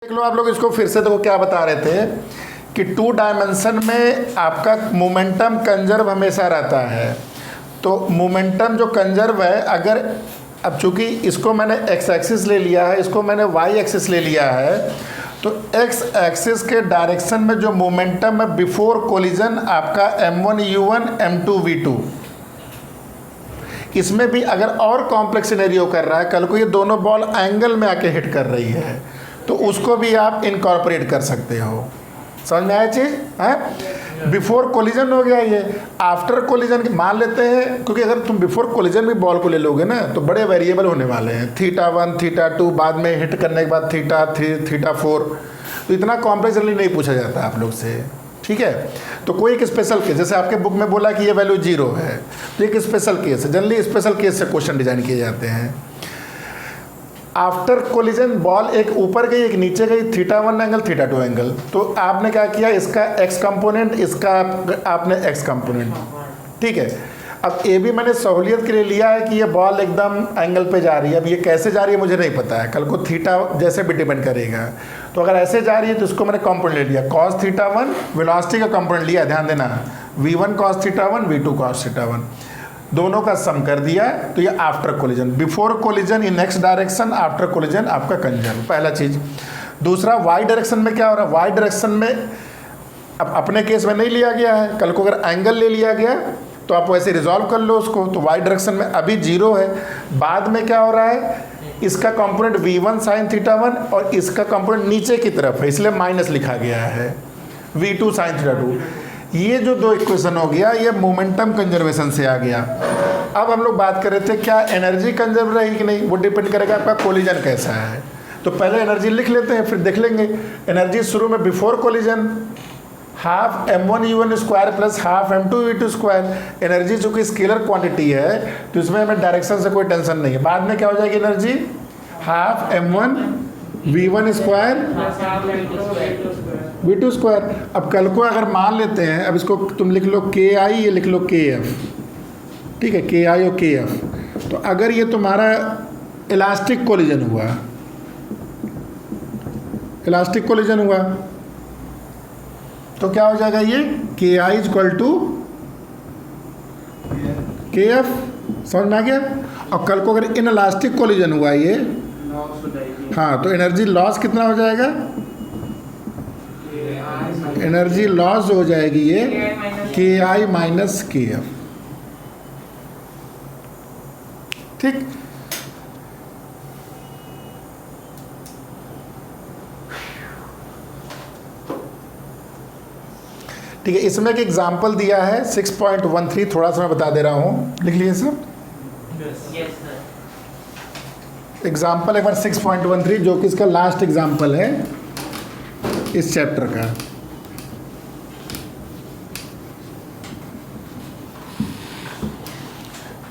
देख लो आप लोग इसको फिर से, देखो क्या बता रहे थे कि 2 डायमेंशन में आपका मोमेंटम कंजर्व हमेशा रहता है। तो मोमेंटम जो कंजर्व है, अगर अब चूंकि इसको मैंने एक्स एक्सिस ले लिया है, इसको मैंने वाई एक्सिस ले लिया है, तो एक्स एक्सिस के डायरेक्शन में जो मोमेंटम है बिफोर कोलिजन आपका m1 u1 m2 v2, इसमें भी अगर और कॉम्प्लेक्स सिनेरियो कर रहा है, कल को ये दोनों बॉल एंगल में आके हिट कर रही है, तो उसको भी आप इनकॉर्पोरेट कर सकते हो। समझ में आया चीज़ है? बिफोर कोलिजन हो गया ये। आफ्टर कोलिजन मान लेते हैं, क्योंकि अगर तुम बिफोर कोलिजन भी बॉल को ले लोगे ना तो बड़े वेरिएबल होने वाले हैं, θ1 θ2, बाद में हिट करने के बाद θ3 θ4, तो इतना कॉम्प्लेक्स जनरली नहीं पूछा जाता आप लोग से, ठीक है। तो कोई एक स्पेशल केस, जैसे आपके बुक में बोला कि ये वैल्यू 0 है, तो एक स्पेशल केस है, जनरली स्पेशल केस से क्वेश्चन डिजाइन किए जाते हैं। आफ्टर कोलिजन बॉल एक ऊपर गई एक नीचे गई, θ1 एंगल θ2 एंगल, तो आपने क्या किया, इसका x कंपोनेंट, इसका आपने x कंपोनेंट, ठीक है। अब ये भी मैंने सहूलियत के लिए लिया है कि ये बॉल एकदम एंगल पे जा रही है। अब ये कैसे जा रही है मुझे नहीं पता है, कल को थीटा जैसे भी डिपेंड करेगा। तो अगर ऐसे जा रही है तो इसको मैंने कंपोनेंट ले लिया, cos θ1 वेलोसिटी का कंपोनेंट लिया, ध्यान देना, v1 cos θ1 v2 cos θ1, दोनों का सम कर दिया, तो ये आफ्टर कोलिजन। बिफोर कोलिजन इन एक्स डायरेक्शन, आफ्टर कोलिजन आपका कंजर्व, पहला चीज़। दूसरा वाई डायरेक्शन में क्या हो रहा है, वाई डायरेक्शन में अब अपने केस में नहीं लिया गया है, कल को अगर एंगल ले लिया गया तो आप वैसे रिजॉल्व कर लो उसको। तो वाई डायरेक्शन में अभी 0 है, बाद में क्या हो रहा है, इसका कंपोनेंट v1 sin θ1 और इसका कंपोनेंट नीचे की तरफ है, इसलिए माइनस लिखा गया है v2 sin θ2। ये जो दो इक्वेशन हो गया, ये मोमेंटम कंजर्वेशन से आ गया। अब हम लोग बात कर रहे थे क्या एनर्जी कंजर्व रहेगी कि नहीं, वो डिपेंड करेगा आपका कोलिजन कैसा है। तो पहले एनर्जी लिख लेते हैं, फिर देख लेंगे। एनर्जी शुरू में before collision half m1 u1 square plus half m2 v2 square. Energy चूंकि स्केलर क्वांटिटी है तो इसमें हमें डायरेक्शन से कोई टेंशन नहीं है। बाद में क्या हो जाएगी energy, half m1 v1 square v2 square. अब कल को अगर मान लेते हैं, अब इसको तुम लिख लो ki, ये लिख लो kf, ठीक है, ki और kf। तो अगर ये तुम्हारा इलास्टिक कोलिजन हुआ, इलास्टिक कोलिजन हुआ तो क्या हो जाएगा, ये ki इक्वल टू kf, समझ में आ गया। और कल को अगर इन इलास्टिक कोलिजन हुआ ये, हाँ, तो एनर्जी लॉस कितना हो जाएगा, एनर्जी लॉस हो जाएगी ये ki माइनस kf, ठीक। ठीक है, इसमें एक एग्जांपल दिया है 6.13, थोड़ा सा मैं बता दे रहा हूँ, लिख लीजिए सर। एग्जाम्पल एक बार 6.13, जो कि इसका लास्ट एग्जाम्पल है इस चैप्टर का।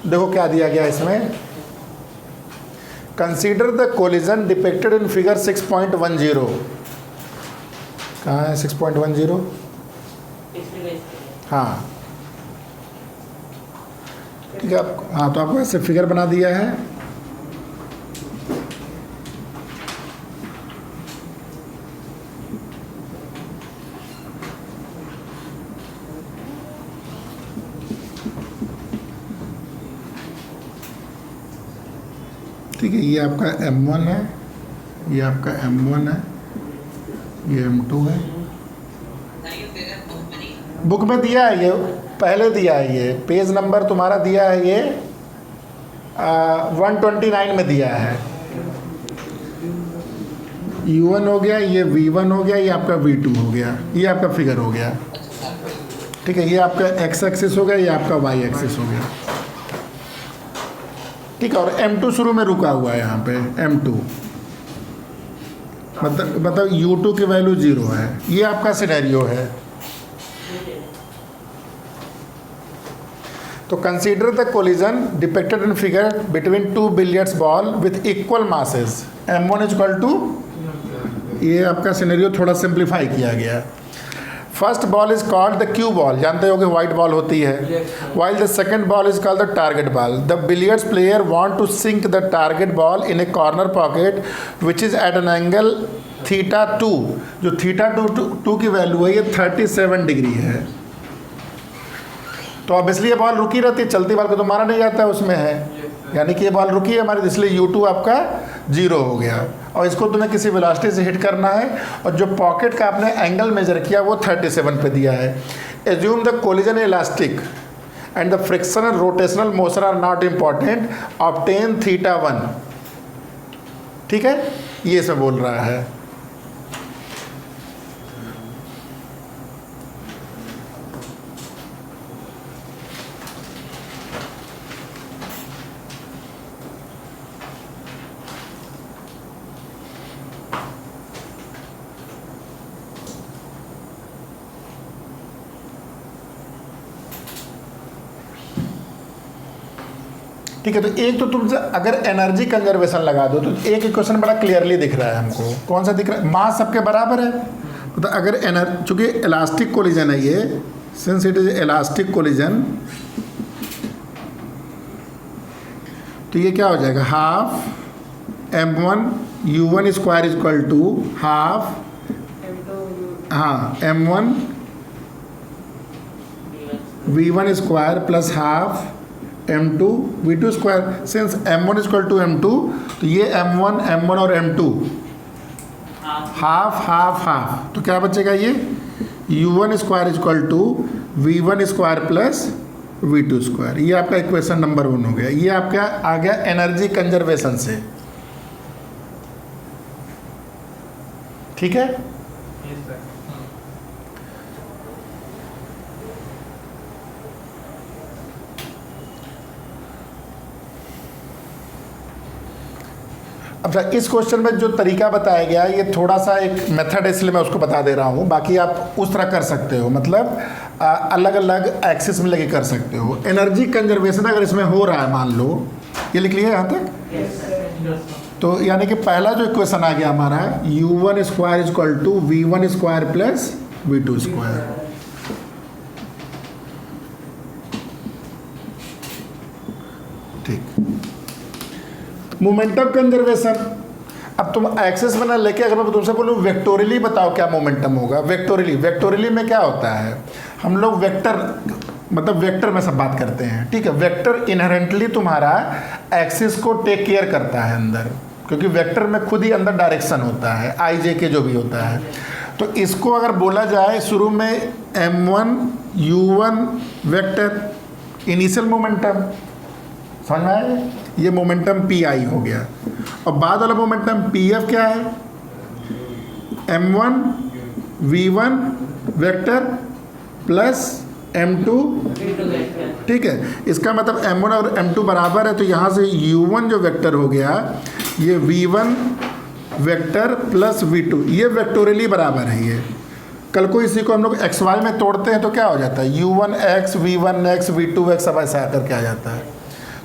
देखो क्या दिया गया इसमें, consider the collision depicted in figure 6.10। कहाँ है 6.10? हाँ, ठीक है, हाँ, तो आपको ऐसे फिगर बना दिया है। ठीक है, ये आपका m1 है, ये आपका m1 है, ये m2 है। बुक में दिया है, ये पहले दिया है, ये पेज नंबर तुम्हारा दिया है, ये 129 में दिया है। u1 हो गया, ये v1 हो गया, ये आपका v2 हो गया, ये आपका फिगर हो गया, ठीक है। ये आपका x एक्सिस हो गया, ये आपका y एक्सिस हो गया, ठीक है। और m2 शुरू में रुका हुआ है यहाँ पे, m2 मतलब u2 की वैल्यू 0 है। ये आपका सिनेरियो है। तो consider the collision depicted in figure between 2 billiards ball with equal masses m1 equal to, ये आपका सिनेरियो थोड़ा सिंप्लीफाई किया गया। First ball is called the cue ball, जानते हो कि वाइट बॉल होती है, while the second ball is called the target ball. The billiards player want to sink the target ball in a corner pocket which is at an angle theta 2, जो theta two की value है ये 37 degree है। तो अब इसलिए ball रुकी रहती है, चलती बॉल को तो मारा नहीं जाता है, उसमें है, यानी कि ये बॉल रुकी है हमारी, इसलिए U2 आपका 0 हो गया। और इसको तुम्हें किसी वेलोसिटी से हिट करना है, और जो पॉकेट का आपने एंगल मेजर किया वो 37 पे दिया है। Assume the collision elastic and the friction and rotational motion are not important, obtain theta 1। ठीक है, ये इसमें बोल रहा है। ठीक है, तो एक तो तुमसे अगर एनर्जी कंजर्वेशन लगा दो तो एक इक्वेशन बड़ा क्लियरली दिख रहा है हमको। कौन सा दिख रहा है? मास सबके बराबर है, तो अगर चूंकि इलास्टिक कोलिजन है ये, since it is elastic collision, तो ये क्या हो जाएगा, half m1 u1 square equal to half, हाँ, m1 v1 square plus half m2 v2 square. Since m1 equal to m2, तो ये m1 और m2 हाफ हाफ हाफ, तो क्या बचेगा, ये u1 square equal to v1 square plus v2 square. ये आपका इक्वेशन नंबर 1 हो गया। ये आपका आ गया एनर्जी कंजर्वेशन से। ठीक है, अच्छा, इस क्वेश्चन में जो तरीका बताया गया है ये थोड़ा सा एक मेथड है, इसलिए मैं उसको बता दे रहा हूँ। बाकी आप उस तरह कर सकते हो, मतलब अलग अलग एक्सिस में लेके कर सकते हो। एनर्जी कंजर्वेशन अगर इसमें हो रहा है, मान लो ये लिख लिया यहाँ तक, तो यानी कि पहला जो इक्वेशन आ गया हमारा u1 square equal to v1 square plus v2 square. ठीक, मोमेंटम कंजर्वेशन। अब तुम एक्सेस बना लेके अगर मैं तुमसे बोलूँ वेक्टोरियली बताओ क्या मोमेंटम होगा, वेक्टोरियली में क्या होता है, हम लोग वेक्टर, मतलब वेक्टर में सब बात करते हैं। ठीक है, वेक्टर इनहेरेंटली तुम्हारा एक्सिस को टेक केयर करता है अंदर, क्योंकि वेक्टर में खुद ही अंदर डायरेक्शन होता है, आई जे के जो भी होता है। तो इसको अगर बोला जाए शुरू में m1 u1 vector initial momentum, समझ में आया, ये मोमेंटम PI हो गया। और बाद वाला मोमेंटम PF क्या है, m1 v1 vector plus m2। ठीक है, इसका मतलब m1 और m2 बराबर है, तो यहाँ से u1 जो वेक्टर हो गया ये v1 वेक्टर प्लस v2, ये वेक्टोरियली बराबर है। ये कल को इसी को हम लोग xy में तोड़ते हैं तो क्या हो जाता है, u1x v1x v2x सब ऐसा आकर के आ जाता है।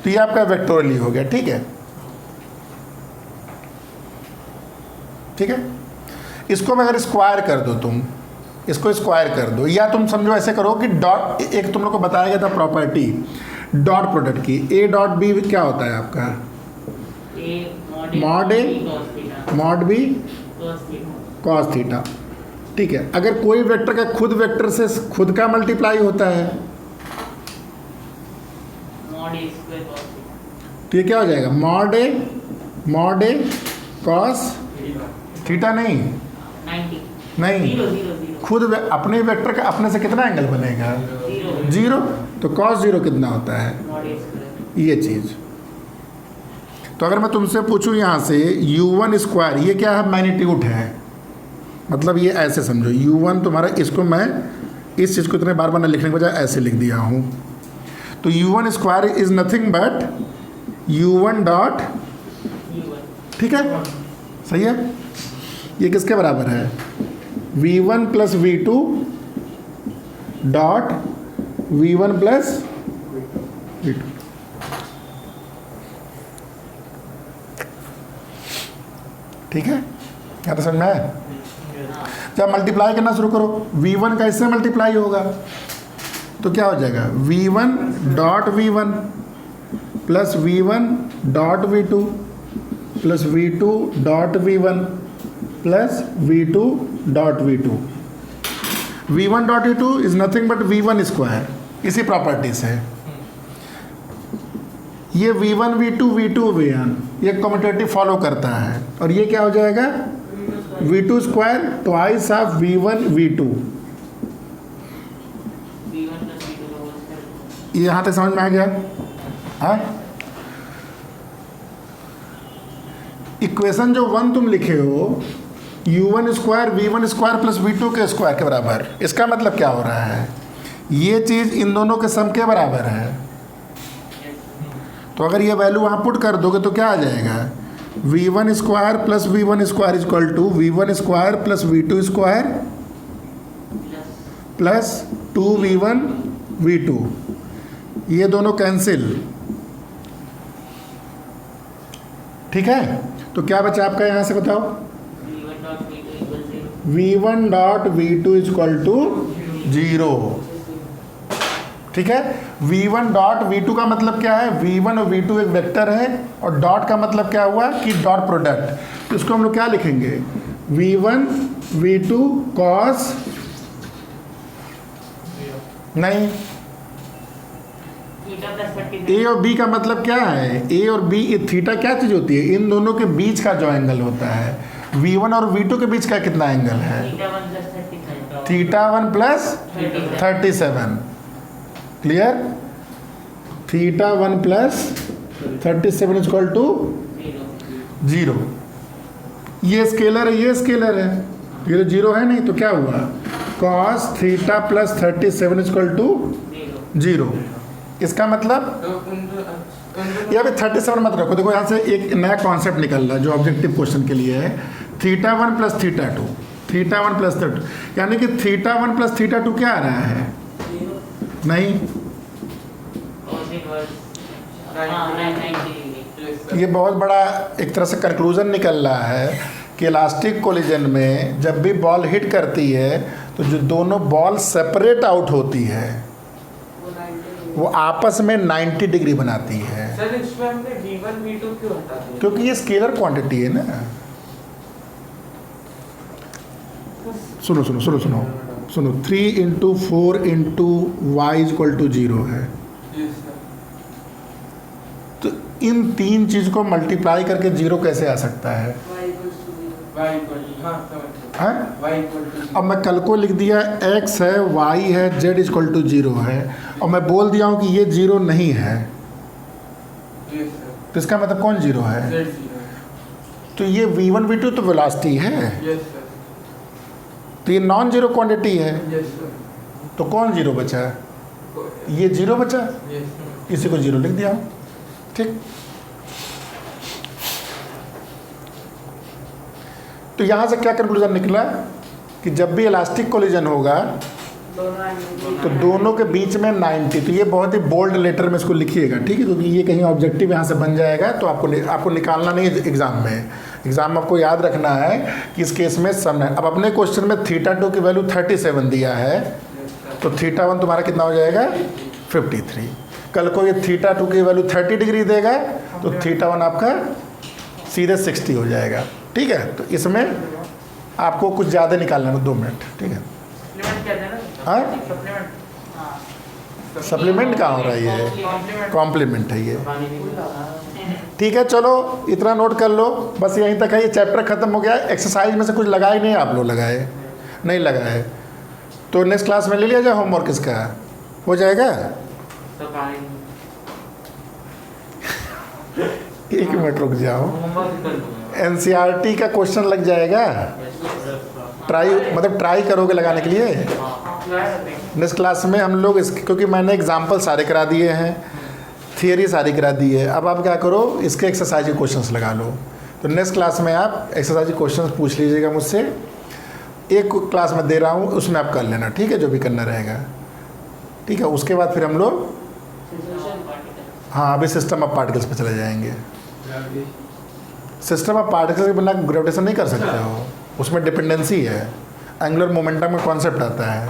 तो ये आपका वेक्टोरियली हो गया। ठीक है, ठीक है, इसको मैं अगर स्क्वायर कर दो, तुम इसको स्क्वायर कर दो, या तुम समझो ऐसे करो कि डॉट, एक तुम लोग को बताया गया था प्रॉपर्टी डॉट प्रोडक्ट की, a डॉट बी क्या होता है आपका, mod A mod B cos theta. ठीक है, अगर कोई वेक्टर का खुद वेक्टर से खुद का मल्टीप्लाई होता है तो ये क्या हो जाएगा, मॉड ए कॉस थीटा। नहीं, खुद अपने वेक्टर का अपने से कितना एंगल बनेगा, 0, तो कॉस 0 कितना होता है, ये चीज़। तो अगर मैं तुमसे पूछूं यहाँ से u1 स्क्वायर, ये क्या है, मैग्नीट्यूड है, मतलब ये ऐसे समझो u1 तुम्हारा, इसको मैं इस चीज़ को इतने बार बार लिखने के बजाय ऐसे लिख दिया हूँ। तो u1 square is nothing but u1 dot, ठीक है, सही है। ये किसके बराबर है, v1 plus v2 dot v1 plus v2। ठीक है, क्या तो समझ में आया। जब मल्टीप्लाई करना शुरू करो, v1 का इससे मल्टीप्लाई होगा तो क्या हो जाएगा, v1 dot v1 plus v1 dot v2 plus v2 dot v1 plus V2 dot V2। V1 dot V2 is nothing but V1 square, इसी प्रॉपर्टी से ये V1 V2 V2 V1 ये कम्यूटेटिव फॉलो करता है, और ये क्या हो जाएगा V2 square twice of V1 V2। ये यहाँ तक समझ में आ गया? हाँ, इक्वेशन जो 1 तुम लिखे हो U1 square V1 square plus V2 के स्क्वायर के बराबर, इसका मतलब क्या हो रहा है, ये चीज़ इन दोनों के सम के बराबर है। तो अगर ये वैल्यू वहाँ पुट कर दोगे तो क्या आ जाएगा, V1 square plus V1 square equal to V1 square plus V2 square plus 2V1 V2, ये दोनों कैंसिल। ठीक है, तो क्या बचा आपका यहाँ से बताओ, V1 dot V2 equal to 0। ठीक है, V1 डॉट V2 का मतलब क्या है, V1 और V2 एक वेक्टर है, और डॉट का मतलब क्या हुआ कि डॉट प्रोडक्ट। तो इसको हम लोग क्या लिखेंगे, V1 V2 कॉस, नहीं, ए और बी का मतलब क्या है, ए और बी, थीटा क्या चीज होती है, इन दोनों के बीच का जो एंगल होता है। V1 और V2 के बीच का कितना एंगल है, theta 1 plus 37। Clear, theta 1 plus 37 equal to 0। ये स्केलर है, ये स्केलर है, ये 0 है नहीं, तो क्या हुआ, cos theta plus 37 equal to 0। इसका मतलब ये अभी 37 मत रखो, देखो यहाँ से एक नया कॉन्सेप्ट निकल रहा है जो ऑब्जेक्टिव क्वेश्चन के लिए है, theta 1 plus theta 2, theta 1 plus theta 2, यानी कि थीटा 1 प्लस थीटा 2 क्या आ रहा है, नहीं, ये बहुत बड़ा एक तरह से कंक्लूजन निकल रहा है कि इलास्टिक कोलिजन में जब भी बॉल हिट करती है तो जो दोनों बॉल सेपरेट आउट होती है वो आपस में 90 डिग्री बनाती है। सर इसमें हमने V1 V2 क्यों हटा दिया? क्योंकि ये स्केलर क्वांटिटी है ना। सुनो सुनो सुनो सुनो सुनो 3 into 4 into Y equal to 0 है, तो इन तीन चीज को मल्टीप्लाई करके 0 कैसे आ सकता है, अब मैं कल को लिख दिया x है y है z इक्वल टू 0 है, और मैं बोल दिया हूँ कि ये 0 नहीं है, तो इसका मतलब कौन 0 है, तो ये V1 V2 तो वेलोसिटी है, तो ये नॉन जीरो क्वांटिटी है, तो कौन 0 बचा, ये 0 बचा, इसी को 0 लिख दिया। ठीक, तो यहाँ से क्या कंक्लूजन निकला कि जब भी इलास्टिक कोलिजन होगा तो दोनों के बीच में 90, तो ये बहुत ही बोल्ड लेटर में इसको लिखिएगा, ठीक है, क्योंकि ये कहीं ऑब्जेक्टिव यहाँ से बन जाएगा, तो आपको निकालना नहीं है एग्जाम में। एग्जाम में आपको याद रखना है कि इस केस में सम है। अब अपने क्वेश्चन में थीटा 2 की वैल्यू 37 दिया है, तो थीटा 1 तुम्हारा कितना हो जाएगा 53। कल को ये थीटा 2 की वैल्यू 30 डिग्री देगा, तो थीटा 1 आपका सीधे 60 हो जाएगा। ठीक है, तो इसमें आपको कुछ ज़्यादा निकालना है, 2 मिनट। ठीक है, हाँ, सप्लीमेंट कहाँ हो रहा है, ये कॉम्प्लीमेंट है ये। ठीक है, चलो इतना नोट कर लो, बस यहीं तक है, ये चैप्टर ख़त्म हो गया। एक्सरसाइज में से कुछ लगाए नहीं, आप लोग लगाए नहीं लगाए, तो नेक्स्ट क्लास में ले लिया जाए, होमवर्क इसका हो जाएगा। एक मिनट रुक जाओ, NCERT का क्वेश्चन लग जाएगा, ट्राई करोगे लगाने के लिए। नेक्स्ट क्लास में हम लोग क्योंकि मैंने एग्जाम्पल सारे करा दिए हैं, थियरी सारी करा दी है, अब आप क्या करो, इसके एक्सरसाइज के क्वेश्चंस लगा लो। तो नेक्स्ट क्लास में आप एक्सरसाइज के क्वेश्चंस पूछ लीजिएगा मुझसे, एक क्लास में दे रहा हूँ, उसमें आप कर लेना, ठीक है, जो भी करना रहेगा। ठीक है, उसके बाद फिर हम लोग हाँ अभी सिस्टम ऑफ पार्टिकल्स पे चले जाएंगे। सिस्टम ऑफ पार्टिकल्स के बिना ग्रेविटेशन नहीं कर सकते हो, उसमें डिपेंडेंसी है, एंगुलर मोमेंटम का कॉन्सेप्ट आता है।